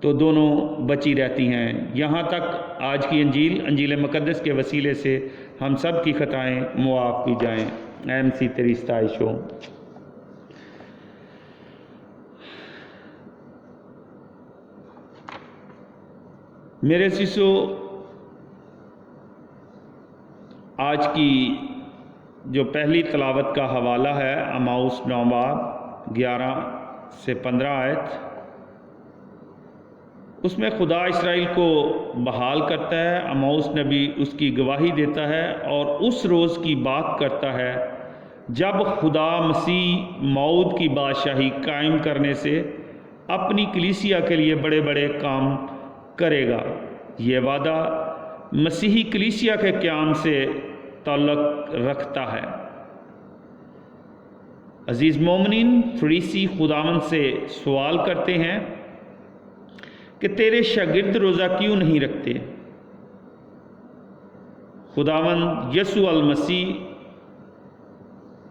تو دونوں بچی رہتی ہیں۔ یہاں تک آج کی انجیل مقدس کے وسیلے سے ہم سب کی خطائیں معاف کی جائیں۔ اے مسیح تیری ستائش ہو۔ میرے عزیزو، آج کی جو پہلی تلاوت کا حوالہ ہے اماؤس 9 باب 11 سے 15 آیت، اس میں خدا اسرائیل کو بحال کرتا ہے۔ اماؤس نبی اس کی گواہی دیتا ہے اور اس روز کی بات کرتا ہے جب خدا مسیح موعود کی بادشاہی قائم کرنے سے اپنی کلیسیا کے لیے بڑے بڑے کام کرے گا۔ یہ وعدہ مسیحی کلیسیا کے قیام سے تعلق رکھتا ہے۔ عزیز مومنین، فریسی خداوند سے سوال کرتے ہیں کہ تیرے شاگرد روزہ کیوں نہیں رکھتے؟ خداوند یسوع المسیح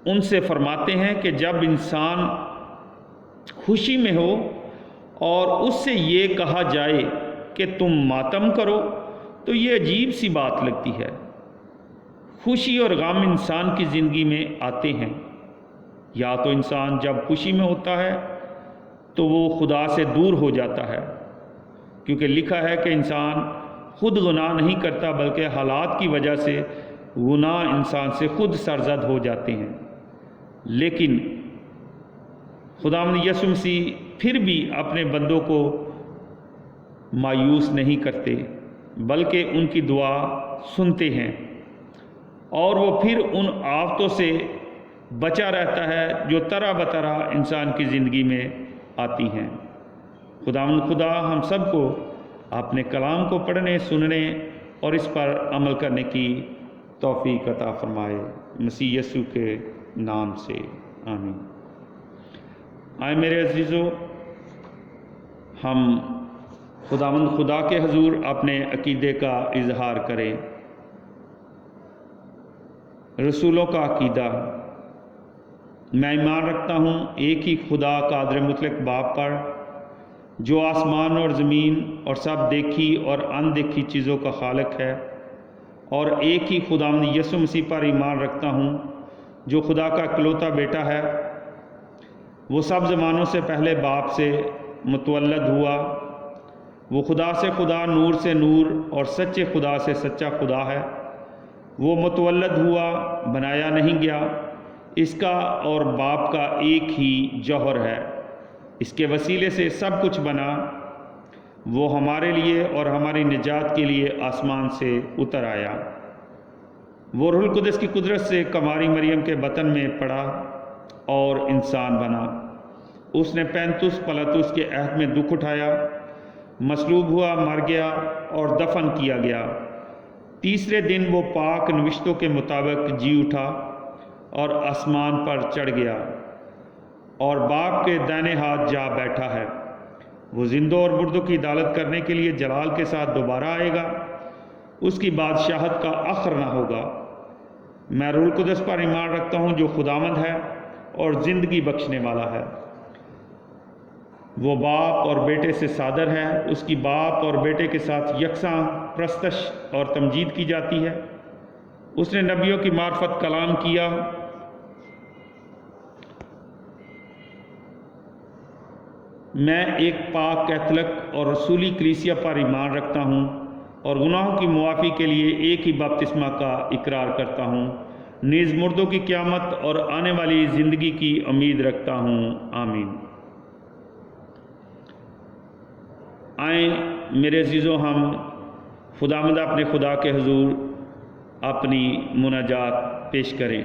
ان سے فرماتے ہیں کہ جب انسان خوشی میں ہو اور اس سے یہ کہا جائے کہ تم ماتم کرو تو یہ عجیب سی بات لگتی ہے۔ خوشی اور غم انسان کی زندگی میں آتے ہیں۔ یا تو انسان جب خوشی میں ہوتا ہے تو وہ خدا سے دور ہو جاتا ہے، کیونکہ لکھا ہے کہ انسان خود گناہ نہیں کرتا بلکہ حالات کی وجہ سے گناہ انسان سے خود سرزد ہو جاتے ہیں۔ لیکن خداوند یسوع مسیح پھر بھی اپنے بندوں کو مایوس نہیں کرتے بلکہ ان کی دعا سنتے ہیں، اور وہ پھر ان آفتوں سے بچا رہتا ہے جو طرح بطرح انسان کی زندگی میں آتی ہیں۔ خداوند خدا ہم سب کو اپنے کلام کو پڑھنے، سننے اور اس پر عمل کرنے کی توفیق عطا فرمائے، مسیح یسوع کے نام سے آمین۔ آئے میرے عزیزو، ہم خداوند خدا کے حضور اپنے عقیدے کا اظہار کریں۔ رسولوں کا عقیدہ: میں ایمان رکھتا ہوں ایک ہی خدا قادر مطلق باپ پر، جو آسمان اور زمین اور سب دیکھی اور ان دیکھی چیزوں کا خالق ہے، اور ایک ہی خداوند یسوع مسیح پر ایمان رکھتا ہوں جو خدا کا اکلوتا بیٹا ہے۔ وہ سب زمانوں سے پہلے باپ سے متولد ہوا۔ وہ خدا سے خدا، نور سے نور اور سچے خدا سے سچا خدا ہے۔ وہ متولد ہوا، بنایا نہیں گیا، اس کا اور باپ کا ایک ہی جوہر ہے۔ اس کے وسیلے سے سب کچھ بنا۔ وہ ہمارے لیے اور ہماری نجات کے لیے آسمان سے اتر آیا۔ وہ روح القدس کی قدرت سے کماری مریم کے بطن میں پڑا اور انسان بنا۔ اس نے پینتوس پلاطس کے عہد میں دکھ اٹھایا، مصلوب ہوا، مر گیا اور دفن کیا گیا۔ تیسرے دن وہ پاک نوشتوں کے مطابق جی اٹھا اور آسمان پر چڑھ گیا اور باپ کے دائنے ہاتھ جا بیٹھا ہے۔ وہ زندوں اور مردوں کی عدالت کرنے کے لیے جلال کے ساتھ دوبارہ آئے گا۔ اس کی بادشاہت کا آخر نہ ہوگا۔ میں روح القدس پر ایمان رکھتا ہوں جو خداوند ہے اور زندگی بخشنے والا ہے۔ وہ باپ اور بیٹے سے صادر ہے۔ اس کی باپ اور بیٹے کے ساتھ یکساں پرستش اور تمجید کی جاتی ہے۔ اس نے نبیوں کی معرفت کلام کیا۔ میں ایک پاک کیتھولک اور رسولی کلیسیا پر ایمان رکھتا ہوں اور گناہوں کی معافی کے لیے ایک ہی بپتسمہ کا اقرار کرتا ہوں، نیز مردوں کی قیامت اور آنے والی زندگی کی امید رکھتا ہوں۔ آمین۔ آئیں میرے عزیزوں، ہم خداوند اپنے خدا کے حضور اپنی مناجات پیش کریں۔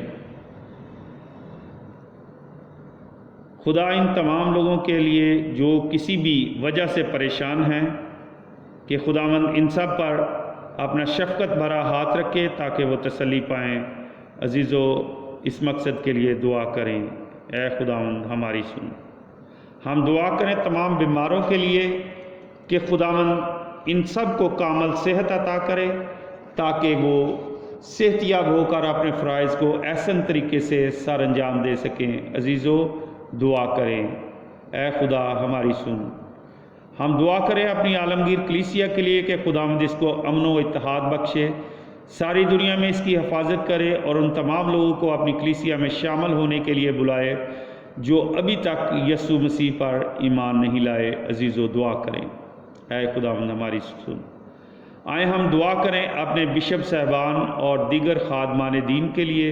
خدا ان تمام لوگوں کے لیے جو کسی بھی وجہ سے پریشان ہیں کہ خداوند ان سب پر اپنا شفقت بھرا ہاتھ رکھے تاکہ وہ تسلی پائیں۔ عزیزو، اس مقصد کے لیے دعا کریں۔ اے خداوند ہماری سن۔ ہم دعا کریں تمام بیماروں کے لیے کہ خداوند ان سب کو کامل صحت عطا کرے تاکہ وہ صحت یاب ہو کر اپنے فرائض کو احسن طریقے سے سر انجام دے سکیں۔ عزیزو، دعا کریں۔ اے خدا ہماری سن۔ ہم دعا کریں اپنی عالمگیر کلیسیا کے لیے کہ خداوند اس کو امن و اتحاد بخشے، ساری دنیا میں اس کی حفاظت کرے اور ان تمام لوگوں کو اپنی کلیسیا میں شامل ہونے کے لیے بلائے جو ابھی تک یسوع مسیح پر ایمان نہیں لائے۔ عزیز و دعا کریں۔ اے خداوند ہماری سن۔ آئیں ہم دعا کریں اپنے بشپ صاحبان اور دیگر خادمان دین کے لیے،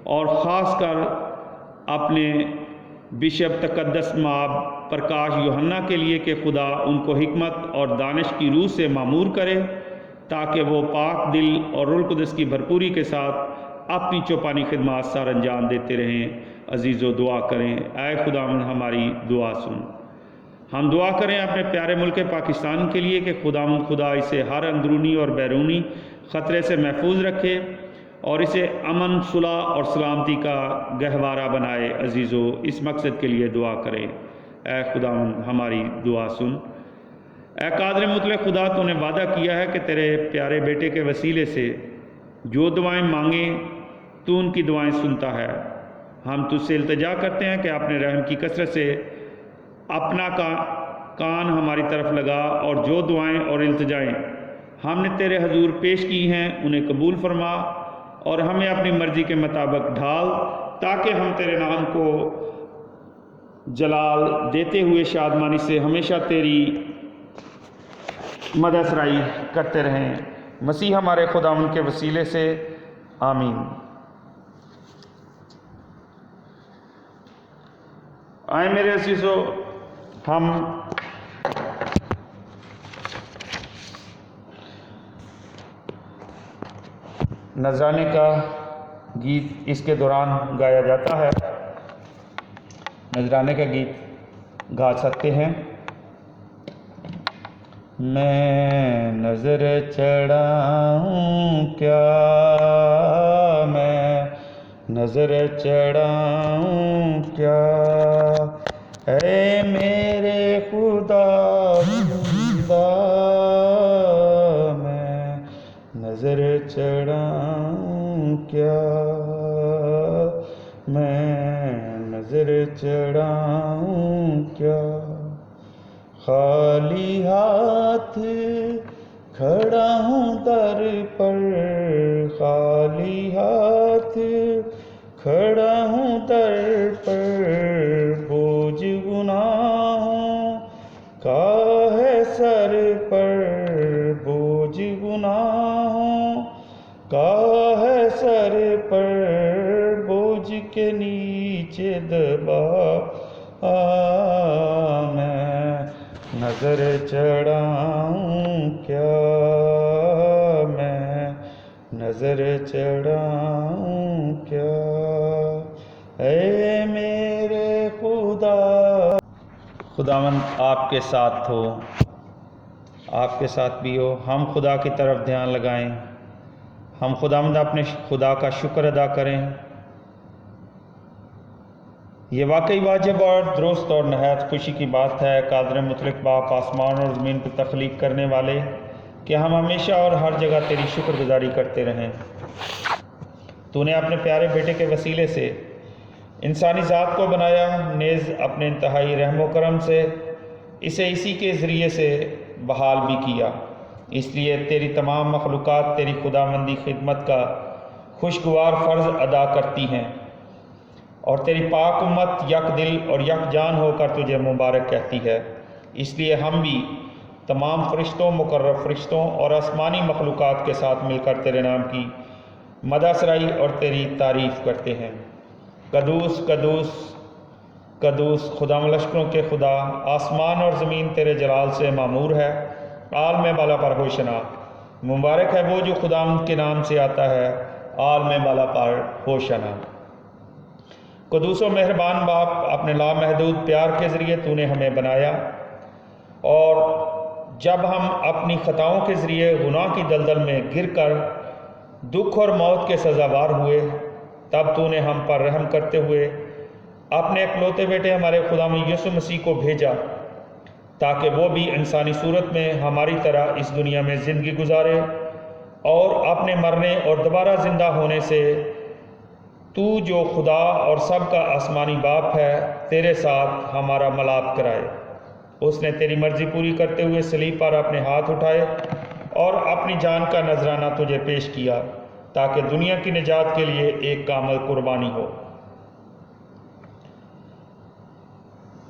اور خاص کر اپنے بشپ تقدس ماب پرکاش یوحنا کے لیے کہ خدا ان کو حکمت اور دانش کی روح سے معمور کرے تاکہ وہ پاک دل اور روح القدس کی بھرپوری کے ساتھ اپنی چوپانی خدمات سر انجام دیتے رہیں۔ عزیز و دعا کریں۔ اے خداوند ہماری دعا سن۔ ہم دعا کریں اپنے پیارے ملک پاکستان کے لیے کہ خداوند خدا اسے ہر اندرونی اور بیرونی خطرے سے محفوظ رکھے اور اسے امن، صلح اور سلامتی کا گہوارہ بنائے۔ عزیزو اس مقصد کے لیے دعا کریں۔ اے خداوند ہماری دعا سن۔ اے قادر مطلق خدا، تو نے وعدہ کیا ہے کہ تیرے پیارے بیٹے کے وسیلے سے جو دعائیں مانگیں تو ان کی دعائیں سنتا ہے۔ ہم تجھ سے التجا کرتے ہیں کہ اپنے رحم کی کثرت سے اپنا کان ہماری طرف لگا، اور جو دعائیں اور التجائیں ہم نے تیرے حضور پیش کی ہیں انہیں قبول فرما اور ہمیں اپنی مرضی کے مطابق ڈھال، تاکہ ہم تیرے نام کو جلال دیتے ہوئے شادمانی سے ہمیشہ تیری مدح سرائی کرتے رہیں۔ مسیح ہمارے خداوند کے وسیلے سے آمین۔ آئیں میرے عزیزو، ہم نذرانے کا گیت اس کے دوران گایا جاتا ہے۔ نذرانے کا گیت گا سکتے ہیں۔ میں نظر چڑھاؤں کیا، میں نظر چڑھاؤں کیا، اے میرے خدا بندہ، میں نظر چڑھاؤں کیا، میں نظر چڑھاؤں کیا، خالی ہاتھ کھڑا ہوں در پر، خالی ہاتھ کھڑا ہوں در پر، بوجھ گناہوں کا ہے سر پر، بوجھ گناہوں کا ہے سر پر، بوجھ کے نیچے دبا میں نظر چڑھاؤں کیا، میں نظر چڑھاؤں کیا، اے میرے خدا۔ خداوند آپ کے ساتھ ہو، آپ کے ساتھ بھی ہو۔ ہم خدا کی طرف دھیان لگائیں، ہم خداوند اپنے خدا کا شکر ادا کریں۔ یہ واقعی واجب اور درست اور نہایت خوشی کی بات ہے قادر مطلق باپ آسمان اور زمین کو تخلیق کرنے والے، کہ ہم ہمیشہ اور ہر جگہ تیری شکر گزاری کرتے رہیں۔ تو نے اپنے پیارے بیٹے کے وسیلے سے انسانی ذات کو بنایا، نیز اپنے انتہائی رحم و کرم سے اسے اسی کے ذریعے سے بحال بھی کیا۔ اس لیے تیری تمام مخلوقات تیری خداوندی خدمت کا خوشگوار فرض ادا کرتی ہیں، اور تیری پاک امت یک دل اور یک جان ہو کر تجھے مبارک کہتی ہے۔ اس لیے ہم بھی تمام فرشتوں، مقرب فرشتوں اور آسمانی مخلوقات کے ساتھ مل کر تیرے نام کی مدح سرائی اور تیری تعریف کرتے ہیں۔ قدوس قدوس قدوس خداوند لشکروں کے خدا، آسمان اور زمین تیرے جلال سے معمور ہے۔ عالم بالا پر ہوشنا، مبارک ہے وہ جو خداوند کے نام سے آتا ہے، عالم بالا پر ہوشنا۔ قدوس و مہربان باپ، اپنے لامحدود پیار کے ذریعے تو نے ہمیں بنایا، اور جب ہم اپنی خطاؤں کے ذریعے گناہ کی دلدل میں گر کر دکھ اور موت کے سزاوار ہوئے، تب تو نے ہم پر رحم کرتے ہوئے اپنے اکلوتے بیٹے ہمارے خداوند یسوع مسیح کو بھیجا، تاکہ وہ بھی انسانی صورت میں ہماری طرح اس دنیا میں زندگی گزارے، اور اپنے مرنے اور دوبارہ زندہ ہونے سے تو جو خدا اور سب کا آسمانی باپ ہے، تیرے ساتھ ہمارا ملاپ کرائے۔ اس نے تیری مرضی پوری کرتے ہوئے صلیب پر اپنے ہاتھ اٹھائے اور اپنی جان کا نذرانہ تجھے پیش کیا تاکہ دنیا کی نجات کے لیے ایک کامل قربانی ہو۔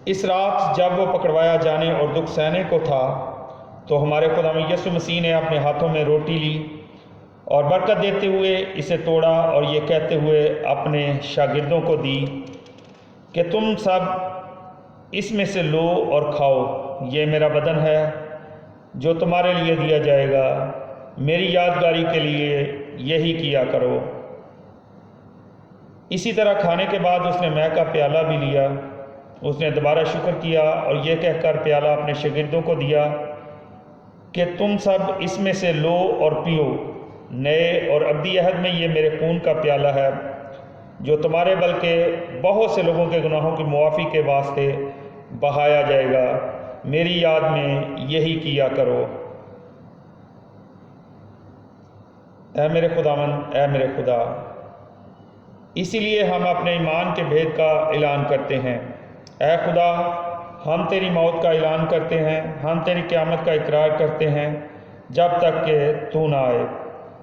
اس رات جب وہ پکڑوایا جانے اور دکھ سہنے کو تھا تو ہمارے خدا یسوع مسیح نے اپنے ہاتھوں میں روٹی لی اور برکت دیتے ہوئے اسے توڑا اور یہ کہتے ہوئے اپنے شاگردوں کو دی کہ تم سب اس میں سے لو اور کھاؤ، یہ میرا بدن ہے جو تمہارے لیے دیا جائے گا، میری یادگاری کے لیے یہی کیا کرو۔ اسی طرح کھانے کے بعد اس نے مے کا پیالہ بھی لیا، اس نے دوبارہ شکر کیا اور یہ کہہ کر پیالہ اپنے شاگردوں کو دیا کہ تم سب اس میں سے لو اور پیو، نئے اور ابدی عہد میں یہ میرے خون کا پیالہ ہے جو تمہارے بلکہ بہت سے لوگوں کے گناہوں کی معافی کے واسطے بہایا جائے گا، میری یاد میں یہی کیا کرو۔ اے میرے خداوند، اے میرے خدا، اسی لیے ہم اپنے ایمان کے بھید کا اعلان کرتے ہیں۔ اے خدا، ہم تیری موت کا اعلان کرتے ہیں، ہم تیری قیامت کا اقرار کرتے ہیں جب تک کہ تو نہ آئے۔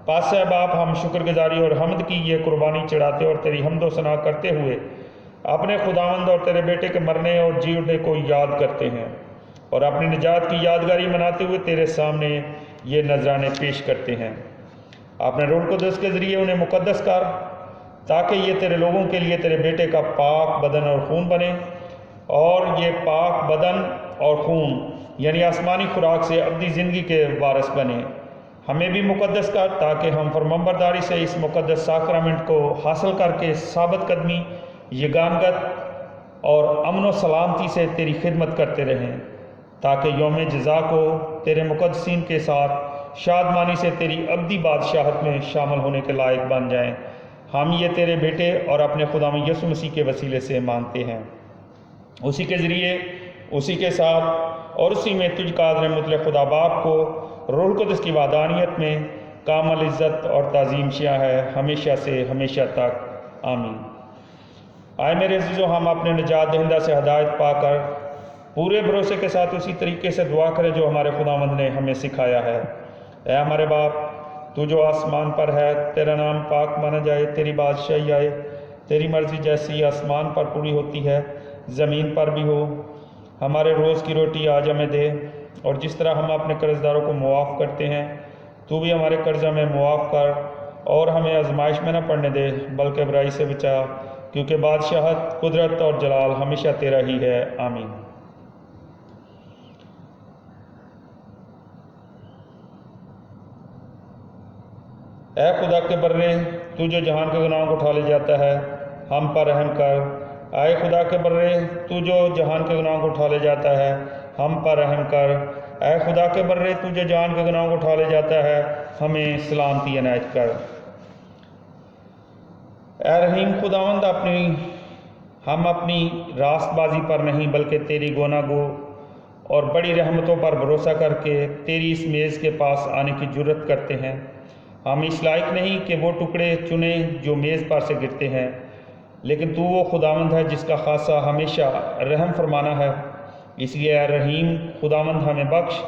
پس اے باپ، ہم شکر گزاری اور حمد کی یہ قربانی چڑھاتے اور تیری حمد و ثنا کرتے ہوئے اپنے خداوند اور تیرے بیٹے کے مرنے اور جی اٹھنے کو یاد کرتے ہیں اور اپنی نجات کی یادگاری مناتے ہوئے تیرے سامنے یہ نذرانے پیش کرتے ہیں۔ اپنے روح القدس کے ذریعے انہیں مقدس کر تاکہ یہ تیرے لوگوں کے لیے تیرے بیٹے کا پاک بدن اور خون بنے، اور یہ پاک بدن اور خون یعنی آسمانی خوراک سے ابدی زندگی کے وارث بنے۔ ہمیں بھی مقدس کر تاکہ ہم فرمانبرداری سے اس مقدس ساکرامنٹ کو حاصل کر کے ثابت قدمی، یگانگت اور امن و سلامتی سے تیری خدمت کرتے رہیں، تاکہ یوم جزا کو تیرے مقدسین کے ساتھ شادمانی سے تیری ابدی بادشاہت میں شامل ہونے کے لائق بن جائیں۔ ہم یہ تیرے بیٹے اور اپنے خدا یسوع مسیح کے وسیلے سے مانگتے ہیں، اسی کے ذریعے، اسی کے ساتھ اور اسی میں تجھ قادر مطلق خدا باپ کو روح القدس کی وحدانیت میں کامل عزت اور تعظیم شیعہ ہے ہمیشہ سے ہمیشہ تک، آمین۔ آئے میرے عزیزو، ہم اپنے نجات دہندہ سے ہدایت پا کر پورے بھروسے کے ساتھ اسی طریقے سے دعا کرے جو ہمارے خداوند نے ہمیں سکھایا ہے۔ اے ہمارے باپ، تو جو آسمان پر ہے، تیرا نام پاک مانا جائے، تیری بادشاہی آئے، تیری مرضی جیسی آسمان پر پوری ہوتی ہے زمین پر بھی ہو۔ ہمارے روز کی روٹی آج ہمیں دے، اور جس طرح ہم اپنے قرض داروں کو معاف کرتے ہیں تو بھی ہمارے قرض ہمیں معاف کر، اور ہمیں آزمائش میں نہ پڑنے دے بلکہ برائی سے بچا، کیونکہ بادشاہت، قدرت اور جلال ہمیشہ تیرا ہی ہے، آمین۔ اے خدا کے برے، تو جو جہان کے گناہوں کو اٹھا لے جاتا ہے، ہم پر رحم کر۔ اے خدا کے برے، تو جو جہان کے گناہوں کو اٹھا لے جاتا ہے، ہم پر رحم کر۔ اے خدا کے برے، تو جو جہان کے گناہوں کو اٹھا لے جاتا ہے، ہمیں سلامتی عنایت کر۔ اے رحیم خداوند، ہم اپنی راست بازی پر نہیں بلکہ تیری گونا گو اور بڑی رحمتوں پر بھروسہ کر کے تیری اس میز کے پاس آنے کی جرت کرتے ہیں۔ ہم اس لائق نہیں کہ وہ ٹکڑے چنیں جو میز پر سے گرتے ہیں، لیکن تو وہ خداوند ہے جس کا خاصہ ہمیشہ رحم فرمانا ہے۔ اس لیے اے رحیم خداوند، ہمیں بخش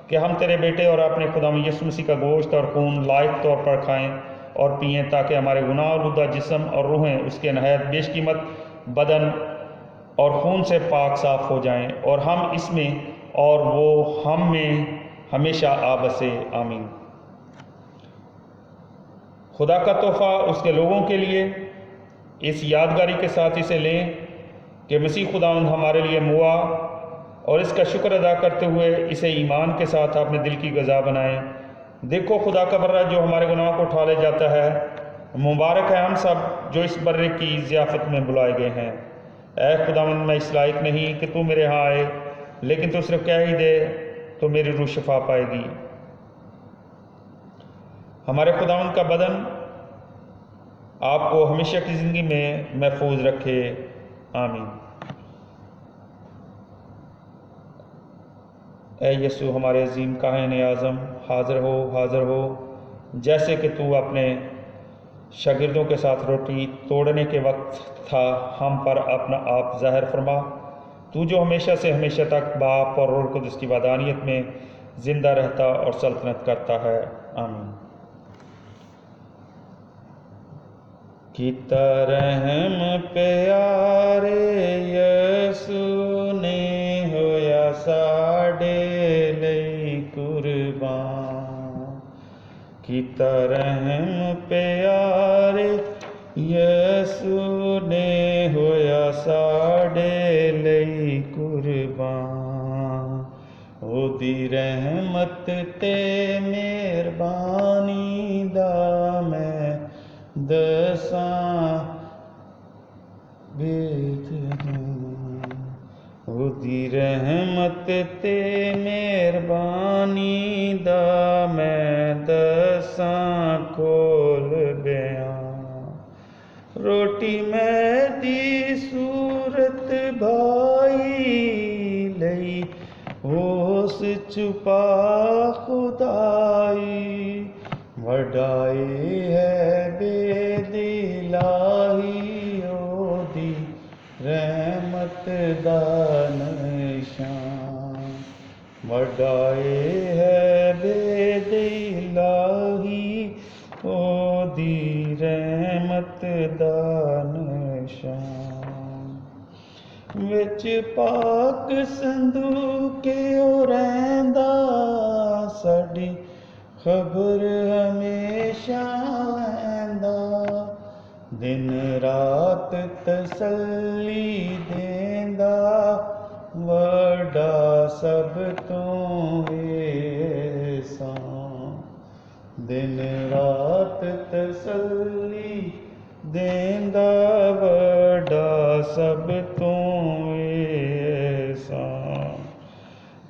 کہ ہم تیرے بیٹے اور اپنے خداوند یسوع مسیح کا گوشت اور خون لائق طور پر کھائیں اور پئیں، تاکہ ہمارے گناہ آلودہ جسم اور روحیں اس کے نہایت بیش قیمت بدن اور خون سے پاک صاف ہو جائیں، اور ہم اس میں اور وہ ہم میں ہمیشہ آبسے، آمین۔ خدا کا تحفہ اس کے لوگوں کے لیے اس یادگاری کے ساتھ اسے لیں کہ مسیح خداوند ہمارے لیے موا، اور اس کا شکر ادا کرتے ہوئے اسے ایمان کے ساتھ اپنے دل کی غذا بنائیں۔ دیکھو خدا کا برہ جو ہمارے گناہوں کو اٹھا لے جاتا ہے، مبارک ہے ہم سب جو اس برے کی ضیافت میں بلائے گئے ہیں۔ اے خداوند، میں اس لائق نہیں کہ تو میرے ہاں آئے، لیکن تو صرف کہہ ہی دے تو میری روح شفا پائے گی۔ ہمارے خداوند کا بدن آپ کو ہمیشہ کی زندگی میں محفوظ رکھے، آمین۔ اے یسوع ہمارے عظیم کاہن اعظم، حاضر ہو جیسے کہ تو اپنے شاگردوں کے ساتھ روٹی توڑنے کے وقت تھا، ہم پر اپنا آپ ظاہر فرما تو جو ہمیشہ سے ہمیشہ تک باپ اور روح القدس کی وحدانیت میں زندہ رہتا اور سلطنت کرتا ہے، آمین۔ کیتا رحم پیارے یسوع نے ہویا ساڈے لئی قربان، کیتا رحم پیارے یسوع نے ہویا ساڈے لئی قربان، او دی رحمت تے مہربانی دا میں دساں بیت ہوں، او دی رحمت تے مہربانی دا میں دساں کھول بیاں، روٹی میں دی صورت بھائی لئی اس چھپا خدائی، وڈائی ہے بے دلائی او دی رحمت دا نشان، وڈائی ہے بے دلائی او دی رحمت دا نشان، وچ پاک صندوق او رہندا ساڈی خبر ہمیشہ لیندا، دن رات تسلی دیندا، وڈا سب تو احسان، دن رات تسلی دیندا، وڈا سب تو احسان،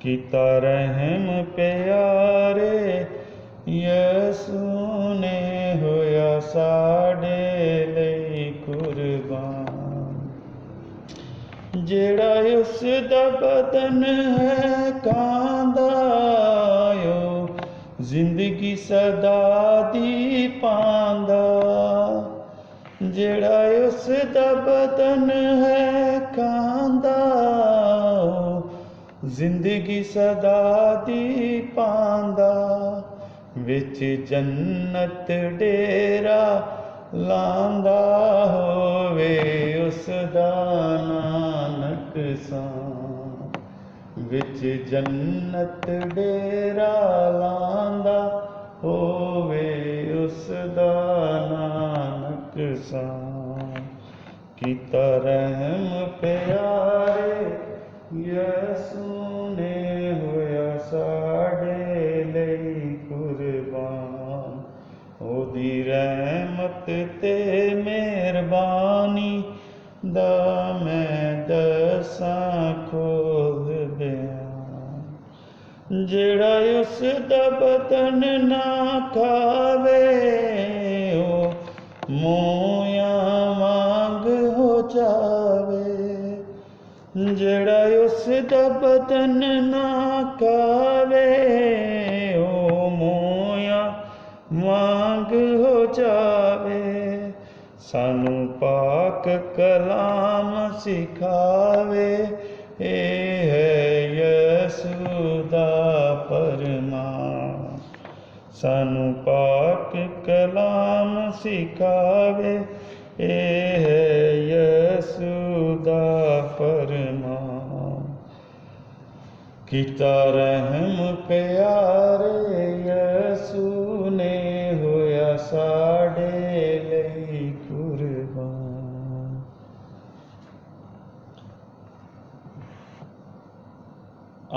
کیتا رحم پیارے یسوع نے ہویا ساڈے لئی قربان، جیڑا اس دا بدن ہے کاندا او زندگی سدا دی پاندا، جیڑا اس دا بدن ہے کاندا او زندگی سدا دی پاندا، وچ جنت ڈیرا لاندا ہووے اس دا نانک سان، وچ جنت ڈیرا لاندا ہووے اس دا نانک سان، کیتا رحم پیارے یسوع نے ہویا ساڈے لئی قربان، او دی رحمت تے مہربانی دا میں دساں کھول بیاں، جیڑا اس دا بدن نہ کھاوے او مویاں وانگ ہو جاوے، جیڑا اس دا بدن نہ کھاوے او مویاں وانگ ہو جاوے، سانو پاک کلام سکھاوے، اے ہے یسوع دا فرمان، سانو پاک کلام سکھاوے، اے ہے یسوع دا فرمان، کیتا رحم پیارے یسوع نے ہویا ساڈے لئی قربان۔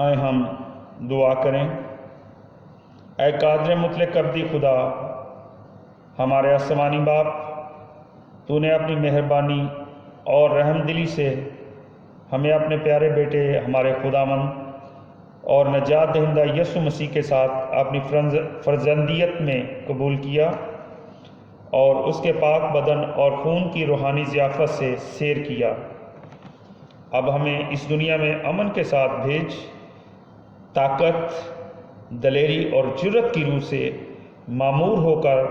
آئے ہم دعا کریں۔ اے قادر مطلق ابدی خدا، ہمارے آسمانی باپ، تو نے اپنی مہربانی اور رحم دلی سے ہمیں اپنے پیارے بیٹے ہمارے خداوند اور نجات دہندہ یسوع مسیح کے ساتھ اپنی فرزندیت میں قبول کیا اور اس کے پاک بدن اور خون کی روحانی ضیافت سے سیر کیا۔ اب ہمیں اس دنیا میں امن کے ساتھ بھیج، طاقت، دلیری اور جرت کی روح سے معمور ہو کر،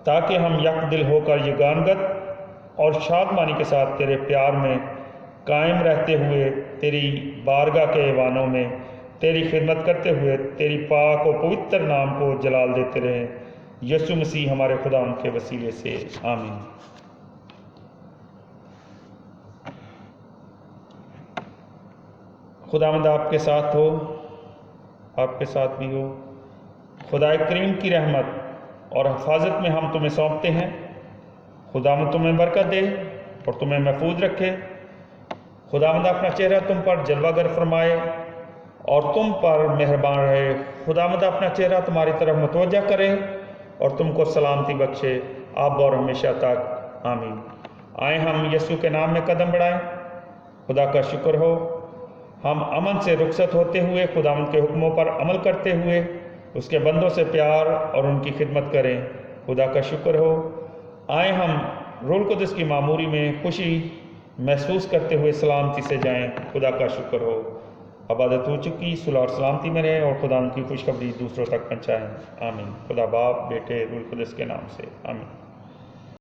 تاکہ ہم یک دل ہو کر یگانگت اور شادمانی کے ساتھ تیرے پیار میں قائم رہتے ہوئے تیری بارگاہ کے ایوانوں میں تیری خدمت کرتے ہوئے تیری پاک و پوتر نام کو جلال دیتے رہیں، یسوع مسیح ہمارے خدا ان کے وسیلے سے، آمین۔ خداوند آپ کے ساتھ ہو، آپ کے ساتھ بھی ہو۔ خدا کریم کی رحمت اور حفاظت میں ہم تمہیں سونپتے ہیں۔ خداوند تمہیں برکت دے اور تمہیں محفوظ رکھے۔ خداوند اپنا چہرہ تم پر جلوہ گر فرمائے اور تم پر مہربان رہے۔ خداوند اپنا چہرہ تمہاری طرف متوجہ کرے اور تم کو سلامتی بخشے، اب اور ہمیشہ تک، آمین۔ آئیں ہم یسوع کے نام میں قدم بڑھائیں۔ خدا کا شکر ہو، ہم امن سے رخصت ہوتے ہوئے خداوند کے حکموں پر عمل کرتے ہوئے اس کے بندوں سے پیار اور ان کی خدمت کریں۔ خدا کا شکر ہو، آئیں ہم روح القدس کی معموری میں خوشی محسوس کرتے ہوئے سلامتی سے جائیں۔ خدا کا شکر ہو، عبادت ہو چکی، صلح اور سلامتی میں رہیں اور خدا ان کی خوشخبری دوسروں تک پہنچائیں، آمین۔ خدا باپ، بیٹے، روح القدس کے نام سے، آمین۔